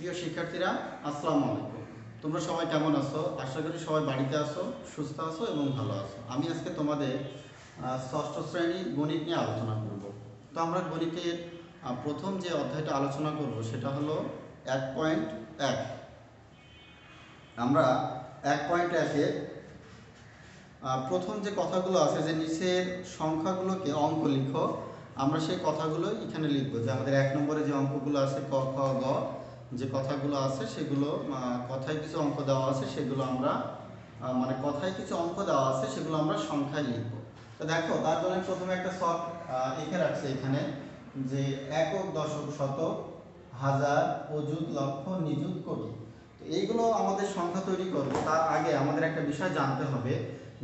প্রিয় শিক্ষার্থীরা, আসসালামু আলাইকুম। তোমরা সবাই কেমন আছো? আশা করি সবাই বাড়িতে আছো, সুস্থ আছো এবং ভালো আছো। আমি আজকে তোমাদের ষষ্ঠ শ্রেণী গণিত নিয়ে আলোচনা করব। তো আমরা গণিতের প্রথম যে অধ্যায়টা আলোচনা করব সেটা হলো 1.1। আমরা 1.1-এ প্রথম যে কথাগুলো আছে যে নিচের সংখ্যাগুলোকে অঙ্ক লিখো, আমরা সেই কথাগুলো এখানে লিখবো। যে আমাদের 1 নম্বরে যে অঙ্কগুলো আছে ক, খ, গ, যে কথাগুলো আছে সেগুলো কথায় কিছু অঙ্ক দেওয়া আছে, সেগুলো আমরা কথায় কিছু অঙ্ক দেওয়া আছে সেগুলো আমরা সংখ্যায় লিখবো। তো দেখো, তার জন্য প্রথমে একটা শখ এঁকে রাখছে এখানে, যে একক, দশক, শতক, হাজার, অযুত, লক্ষ, নিযুত, কোটি। তো এইগুলো আমাদের সংখ্যা তৈরি করবো, তার আগে আমাদের একটা বিষয় জানতে হবে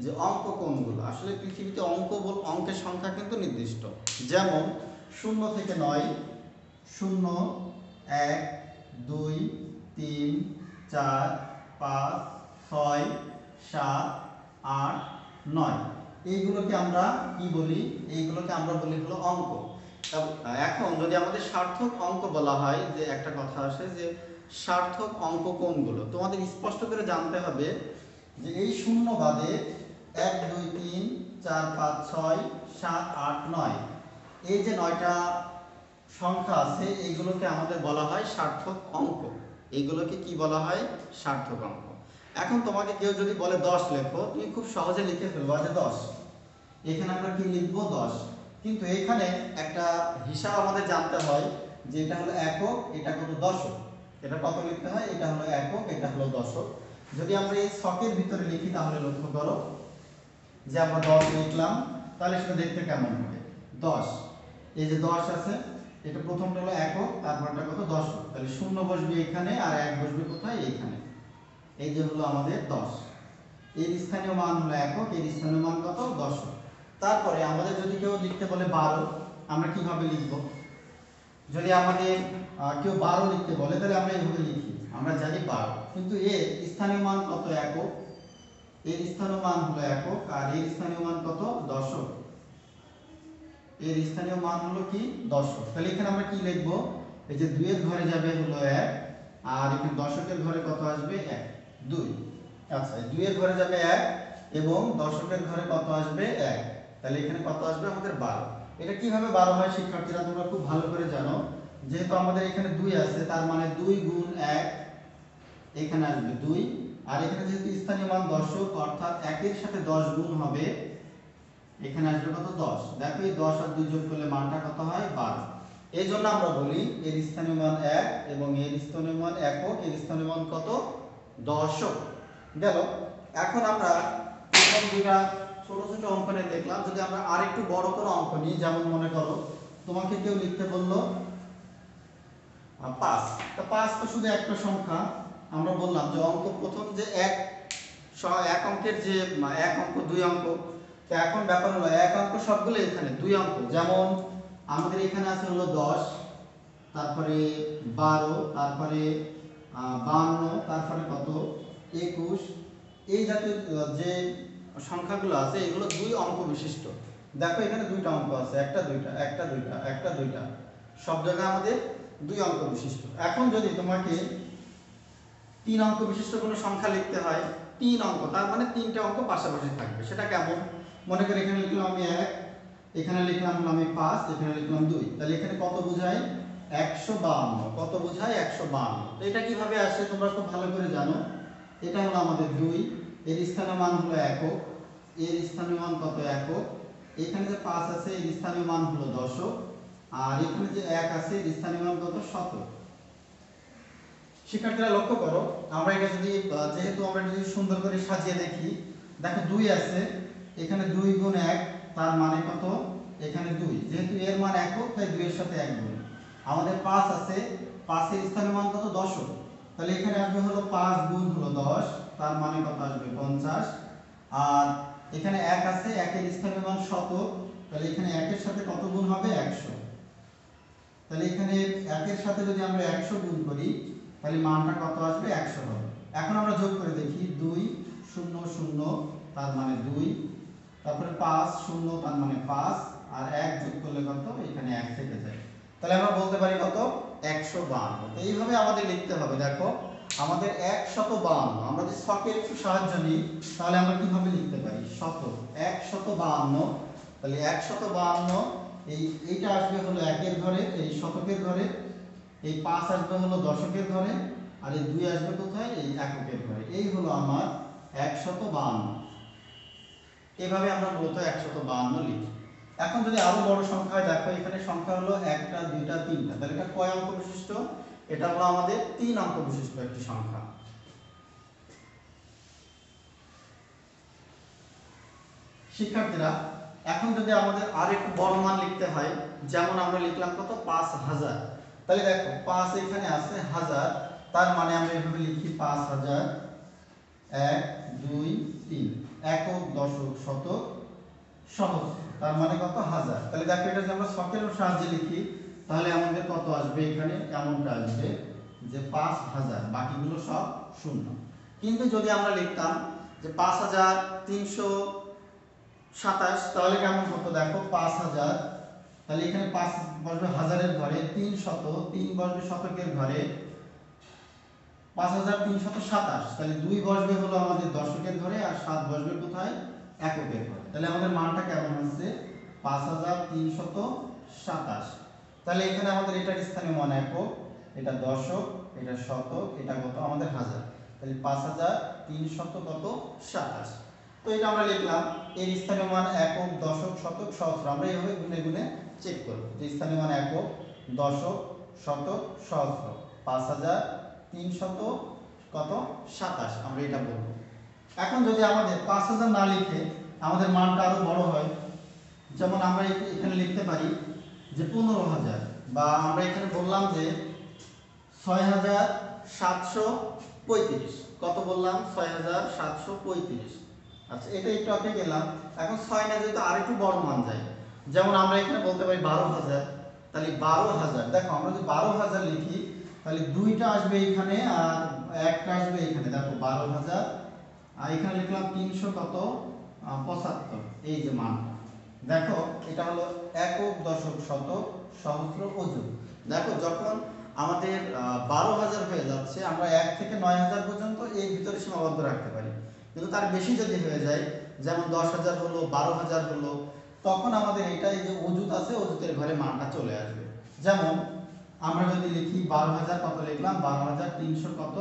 যে অঙ্ক কোনগুলো। আসলে পৃথিবীতে অঙ্কের সংখ্যা কিন্তু নির্দিষ্ট। যেমন 0 থেকে 9, 0, 1, 2, 3, 4, 5, 6, 7, 8, 9, এইগুলোকে আমরা কি বলি? এইগুলোকে আমরা বলি হলো অঙ্ক। এখন যদি আমাদের সার্থক অঙ্ক বলা হয়, যে একটা কথা আসে যে সার্থক অঙ্ক কোনগুলো, তোমাদের স্পষ্ট করে জানতে হবে যে এই শূন্য বাদে 1, 2, 3, 4, 5, 6, 7, 8, 9, এই যে 9টা সংখ্যা আছে, এইগুলোকে আমাদের বলা হয় সার্থক অঙ্ক। এইগুলোকে কি বলা হয়? সার্থক অঙ্ক। এখন তোমাকে কেউ যদি বলে 10 লেখো, তুমি খুব সহজে লিখে ফেলবা যে 10। এখানে আমরা কি লিখবো? 10। কিন্তু এখানে একটা হিসাব আমাদের জানতে হয় যে এটা হলো একক, এটা হলো দশক। এটা কত লিখতে হয়? এটা হলো একক, এটা হলো দশক। যদি আমরা এই ছকের ভিতরে লিখি তাহলে লক্ষ্য করো যে আমরা 10 লিখলাম, তাহলে সেটা দেখতে কেমন হবে? 10, এই যে 10 আছে, এটা প্রথমটা হলো একক, তারপরটা কত? দশক। তাহলে 0 বসবে এখানে আর 1 বসবে কোথায়? এইখানে। এই যে হলো আমাদের 10। এর স্থানীয় মান হলো একক, এর স্থানীয় মান কত? দশক। তারপরে আমাদের যদি কেউ লিখতে বলে 12, আমরা কিভাবে লিখব? যদি আমাদের কেউ 12 লিখতে বলে, তাহলে আমরা এইভাবে লিখি, আমরা জানি 12, কিন্তু এর স্থানীয় মান কত? একক, এর স্থানীয় মান হলো একক, আর এর স্থানীয় মান কত? দশক। এর স্থানীয় মান হলো কি? দশক। তাহলে এখানে আমরা কি লিখব? এই যে 2 এর ঘরে যাবে হলো 1, আর এখানে দশকের ঘরে কত আসবে? 1, 2। আচ্ছা, 2 এর ঘরে যাবে 1 এবং দশকের ঘরে কত আসবে? 1। তাহলে এখানে কত আসবে? আমাদের 12। এটা কিভাবে 12 হয় শিক্ষার্থীরা? তোমরা খুব ভালো করে জানো, যেহেতু আমাদের এখানে 2 আছে, তার মানে 2 গুণ 1, এখানে আসবে 2। আর এখানে যেহেতু স্থানীয় মান দশক, অর্থাৎ 1 এর সাথে 10 গুণ হবে, এখানে আসবে কত? 10। দেখো, এই 10 আর 2 যোগ করলে মানটা কত হয়? 12। এই জন্য আমরা বলি এর স্থানীয় মান 1 এবং এর স্থানীয় মান একক, এর স্থানীয় মান কত? দশক। গেল। এখন আমরা প্রথম দুটা ছোট ছোট অঙ্ক নিয়ে দেখলাম। যদি আমরা আরেকটু বড় করে অঙ্ক নিই, যেমন মনে করো তোমাকে কেউ লিখতে বললো 5। তো 5 তো শুধু একটা সংখ্যা। আমরা বললাম যে অঙ্ক প্রথম যে এক অঙ্কের যে 1 অঙ্ক, 2 অঙ্ক। তো এখন ব্যাপার হলো 1 অঙ্ক সবগুলো এখানে, 2 অঙ্ক যেমন আমাদের এখানে আছে হলো 10, তারপরে 12, তারপরে 52, তারপরে কত? 21। এই জাতীয় যে সংখ্যাগুলো আছে এগুলো 2 অঙ্ক বিশিষ্ট। দেখো, এখানে 2টা অঙ্ক আছে, একটা দুইটা, একটা দুইটা, একটা দুইটা, সব জায়গায় আমাদের 2 অঙ্ক বিশিষ্ট। এখন যদি তোমাকে 3 অঙ্ক বিশিষ্ট কোনো সংখ্যা লিখতে হয়, 3 অঙ্ক, তার মানে 3টে অঙ্ক পাশাপাশি থাকবে। সেটা কেমন? মনে করি এখানে লিখলাম আমি 1, এখানে লিখলাম আমি 5, এখানে লিখলাম 2। তাহলে এখানে কত বোঝায়? 152। কত বোঝায়? 152। তো এটা কিভাবে আসে তোমরা খুব ভালো করে জানো। এটা হলো আমাদের 2, এর স্থানীয় মান হলো একক, এর স্থানীয় মান কত? একক। এখানে যে 5 আছে, এর স্থানীয় মান হলো দশক, আর এখানে যে 1 আছে, এর স্থানীয় মান কত? শতক। শিক্ষার্থীরা লক্ষ্য করো, আমরা এটা যদি যেহেতু আমরা যদি সুন্দর করে সাজিয়ে দেখি, দেখো 2 আছে, এখানে 2 গুণ 1, তার মানে কত? এখানে 2, যেহেতু এর মান একক তাই 2 এর সাথে 1 গুণ। আমাদের 5 আছে, 5 এর স্থানীয় মান কত? দশক। তাহলে এখানে আসবে হলো 5 গুণ হলো 10, তার মানে কত আসবে? 50। আর এখানে 1 আছে, 1 এর স্থানীয় মান শতক, তাহলে এখানে 1 এর সাথে কত গুণ হবে? 100। তাহলে এখানে 1 এর সাথে যদি আমরা 100 গুণ করি, তাহলে মানটা কত আসবে? 100 হবে। এখন আমরা যোগ করে দেখি, 2 0 0, তার মানে 2, তারপরে 5 0, তার মানে 5, আর 1 যোগ করলে কত? এখানে 1 থেকে যায়। তাহলে আমরা বলতে পারি কত? 152। তো এইভাবে আমাদের লিখতে হবে। দেখো আমাদের 152, আমরা যদি শতকের একটু সাহায্য নিই তাহলে আমরা কিভাবে লিখতে পারি? শতক 152, তাহলে 152 এইটা আসবে হলো একের ঘরে, এই শতকের ঘরে, এই 5 আসবে হলো দশকের ঘরে, আর এই 2 আসবে কোথায়? এই এককের ঘরে। এই হলো আমার 152। এভাবে আমরা মূলত 152 লিখি। এখন যদি আরো বড় সংখ্যা হয়, দেখো এখানে সংখ্যা হলো 1টা 2টা 3টা, তাহলে এটা কয় অঙ্ক বিশিষ্ট? এটা হলো আমাদের 3 অঙ্ক বিশিষ্ট একটি সংখ্যা। শিক্ষার্থীরা, এখন যদি আমাদের আর একটু বড় মান লিখতে হয়, যেমন আমরা লিখলাম কত? 5000। তাহলে দেখো 5 এখানে আছে, হাজার, তার মানে আমরা এভাবে লিখি 5000, 1 2 3, একক দশক শতক সহস্র, তার মানে কত? হাজার। তাহলে দেখো এটা যদি আমরা শতকের সাহায্যে লিখি তাহলে আমাদের কত আসবে? এখানে এমনটা আসবে যে 5000, বাকিগুলো সব শূন্য। কিন্তু যদি আমরা লিখতাম যে 5327, তাহলে কেমন হতো? দেখো 5000, তাহলে এখানে 5 বসবে হাজারের ঘরে, 300, 3 বসবে শতকের ঘরে, 5327, তাহলে 2 বসবে হলো আমাদের দশকের ঘরে, আর 7 বসবে কোথায়? এককের ঘরে। তাহলে আমাদের মানটা কেমন হচ্ছে? 5327। তাহলে এখানে আমাদের এটার স্থানীয় মান একক, এটা দশক, এটা শতক, এটা কত? আমাদের হাজার। তাহলে 5327। তো এটা আমরা লিখলাম। এর স্থানীয় মান একক, দশক, শতক, সহস্র। আমরা এইভাবে গুণে গুণে চেক করব যে স্থানীয় মান একক, দশক, শতক, সহস্র। 5327 আমরা এটা বলবো। এখন যদি আমাদের 5000 না লিখে আমাদের মানটা আরো বড় হয়, যেমন আমরা এখানে লিখতে পারি যে 15000, বা আমরা এখানে বললাম যে 6735। কত বললাম? 6735। আচ্ছা, এটা একটু আগে গেলাম। এখন 6 না যেহেতু আরেকটু বড় মান যায়, যেমন আমরা এখানে বলতে পারি 12000। তাহলে 12000, দেখো আমরা যদি 12000 লিখি তাহলে 2টা আসবে এখানে আর একটা আসবে এখানে। দেখো 12000, আর এখানে লিখলাম 300 কত? 75। এই যে মান, দেখো এটা হলো একক, দশক, শতক, সহস্র, অযুত। দেখো যখন আমাদের 12000 হয়ে যাচ্ছে, আমরা 1 থেকে 9000 পর্যন্ত এই ভিতরে সীমাবদ্ধ রাখতে পারি। কিন্তু তার বেশি যদি হয়ে যায়, যেমন 10000 হলো, 12000 হলো, তখন আমাদের এটা এই যে অযুত আছে, অযুতের ঘরে মানটা চলে আসবে। যেমন আমরা যদি লিখি 12000, কত লিখলাম? 12300 কত?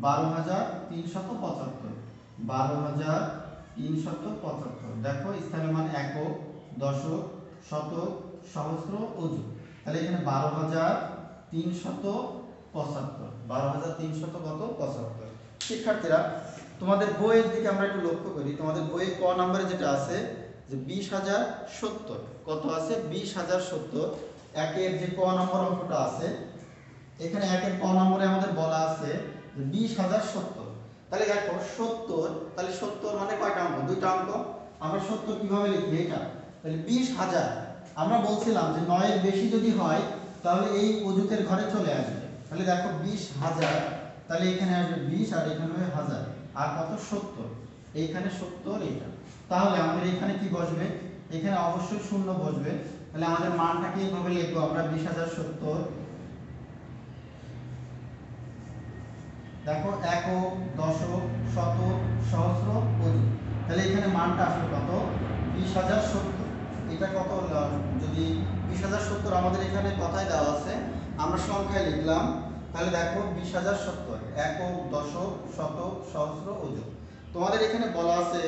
12375। 12375। দেখো স্থানীয় মান একক, দশক, শতক, সহস্র, অযুত। তাহলে এখানে 12375। 12375। শিক্ষার্থীরা, তোমাদের বইয়ের দিকে আমরা একটু লক্ষ্য করি। তোমাদের বইয়ে ক নম্বরে যেটা আছে যে 20070, কত আছে? 20070। একের যে ক নম্বর অঙ্কটা আছে, এখানে একের ক নম্বরে আমাদের বলা আছে যে 20070। তাহলে দেখো 70, তাহলে 70 মানে কয়টা অঙ্ক? দুইটা অঙ্ক। আমরা 70 কিভাবে লিখি? এটা তাহলে 20000। আমরা বলছিলাম যে 9 এর বেশি যদি হয় তাহলে এই অযুতের ঘরে চলে আসবে। তাহলে দেখো 20000, তাহলে এখানে আসবে 20 আর এখানে হবে 1000, আর কত? 70। এইখানে 70 এটা। তাহলে আমাদের এখানে কি বসবে? এখানে অবশ্যই শূন্য বসবে। তাহলে আমাদের মানটাকে এইভাবে লিখবো আমরা 20070। দেখো একক, দশক, শতক, সহস্র, অযুত। তাহলে এখানে মানটা আসবে কত? 20070। এটা কত? যদি 20070 আমাদের এখানে কথায় দেওয়া আছে, আমরা সংখ্যায় লিখলাম। তাহলে দেখো 20070, একক, দশক, শতক, সহস্র, অযুত। তোমাদের এখানে বলা আছে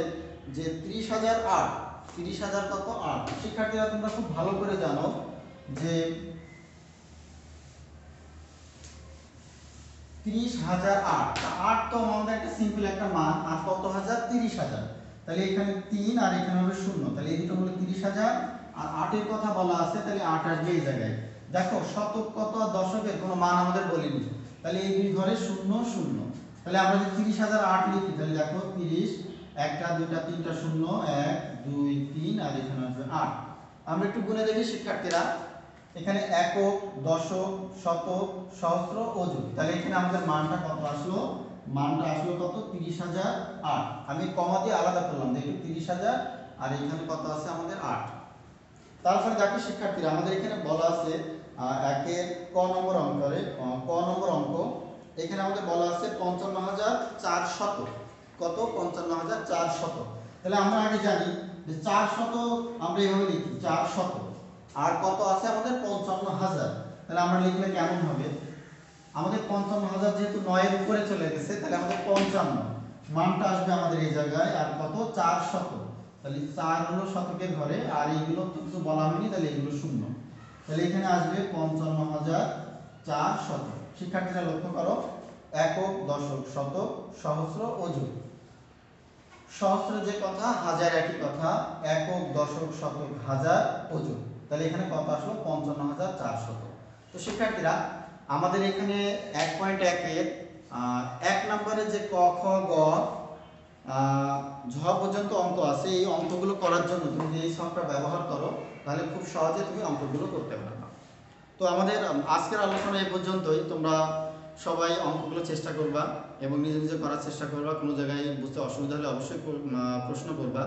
যে 30008। 30000 কত? 8। শিক্ষার্থীরা, তোমরা খুব ভালো করে জানো যে 30008, 8 তো আমাদের একটা সিম্পল একটা মান, আর কত হাজার? 30000। তাহলে এখানে 3 আর এখানে হবে 0, তাহলে এই দুটো হলো 30000, আর 8 এর কথা বলা আছে, তাহলে 8 আসবে এই জায়গায়। দেখো শতক কত আর দশকের কোনো মান আমাদের বলিনি, তাহলে এই দুই ঘরে 0 0। তাহলে আমরা যদি 30008 লিখি তাহলে দেখো 30, একটা দুইটা তিনটা 0, 1 2 3, আর এখানে আসবে 8। আমরা একটু গুণে দেখি শিক্ষার্থীরা। এখানে একক, দশক, শতক, সহস্র, অযুত। তাহলে এখানে আমাদের মানটা কত আসলো? মানটা আসলো কত? 30008। আমি কমা দিয়ে আলাদা করলাম, দেখো 30000 আর এখানে কত আছে আমাদের? 8। তারপরে দেখো শিক্ষার্থীরা, আমাদের এখানে বলা আছে একের ক নম্বর অঙ্কের ক নম্বর অঙ্ক। এখানে আমাদের বলা আছে ৫৫,৪০০। কত? ৫৫,৪০০। তাহলে আমরা আগে জানি যে ৪০০ আমরা এইভাবে লিখি ৪০০, আর কত আছে আমাদের ৫৫,০০০। তাহলে আমরা লিখলে কেমন হবে? আমাদের ৫৫,০০০ যেহেতু ৯ এর উপরে চলে গেছে, তাহলে আমাদের ৫৫ মানটা আসবে আমাদের এই জায়গায়, আর কত? ৪০০। তাহলে ৪ হলো শতকের ঘরে, আর এইগুলো তো কিছু বলা হয়নি, তাহলে এগুলো শূন্য। তাহলে এখানে আসবে ৫৫,৪০০। শিক্ষার্থীরা লক্ষ্য করো, একক, দশক, শতক, সহস্র, অযুত। সহস্র যে কথা, হাজার একই কথা, একক, দশক, শতক, হাজার, অযুত। তাহলে এখানে কত আসলো? ৫৫,৪০০। তো শিক্ষার্থীরা, আমাদের এখানে ১.১-এর ১ নম্বরে যে ক খ গ ঝ পর্যন্ত অঙ্ক আছে, এই অঙ্কগুলো করার জন্য তুমি যদি এই সফটওয়্যার ব্যবহার করো, তাহলে খুব সহজে তুমি অঙ্কগুলো করতে পারবে। তো আমাদের আজকের আলোচনা এই পর্যন্তই। তোমরা সবাই অঙ্কগুলো চেষ্টা করবা এবং নিজে নিজে করার চেষ্টা করবা। কোনো জায়গায় বুঝতে অসুবিধা হলে অবশ্যই প্রশ্ন করবা।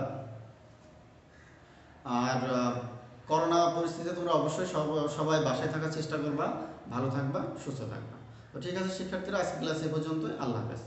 আর করোনা পরিস্থিতিতে তোমরা অবশ্যই সবাই বাসায় থাকার চেষ্টা করবা। ভালো থাকবা, সুস্থ থাকবা। তো ঠিক আছে শিক্ষার্থীরা, আজকের ক্লাস এ পর্যন্তই। আল্লাহ হাফেজ।